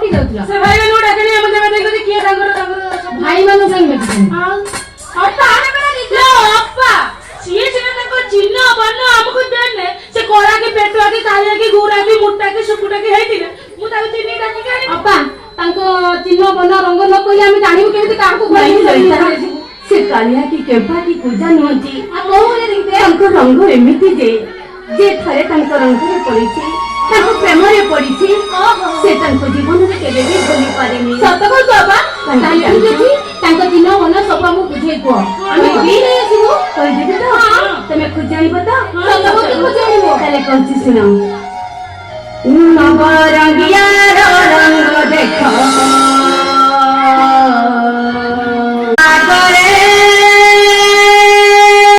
कोठी जाउतला से भाई मानु डाकनी हम जब देखो कि भाई मानु संग में अप्पा आने मेरा निकलो अप्पा सीए चिन्ह को चिन्ह बन्न हमको देने से कोड़ा के पेटवा के कालिया के गोरा के मुट्टा के सुकुटा के हेतिले मु ताको चिन्ह डाकी कानी अप्पा तांको चिन्ह बन्न रंग न कोई हम जानिबो केमिति काहको कोई से कालिया की केभा की पूजा नहती आ मोहरे देखते तांको रंग एमिति जे थरे तांको रंग रे पड़िछि तांको प्रेम रे पड़िछि से तांको जीवन रे केबे भी भूली पारेनी सत को बाबा तांको देखि तांको चिन्ह बन्न सब हम बुझे को हम भी रे आसीबो कहि देबे तो तमे खुजाइबो तो सत को खुजाइबो ताले कहछि सुनो नव रंगिया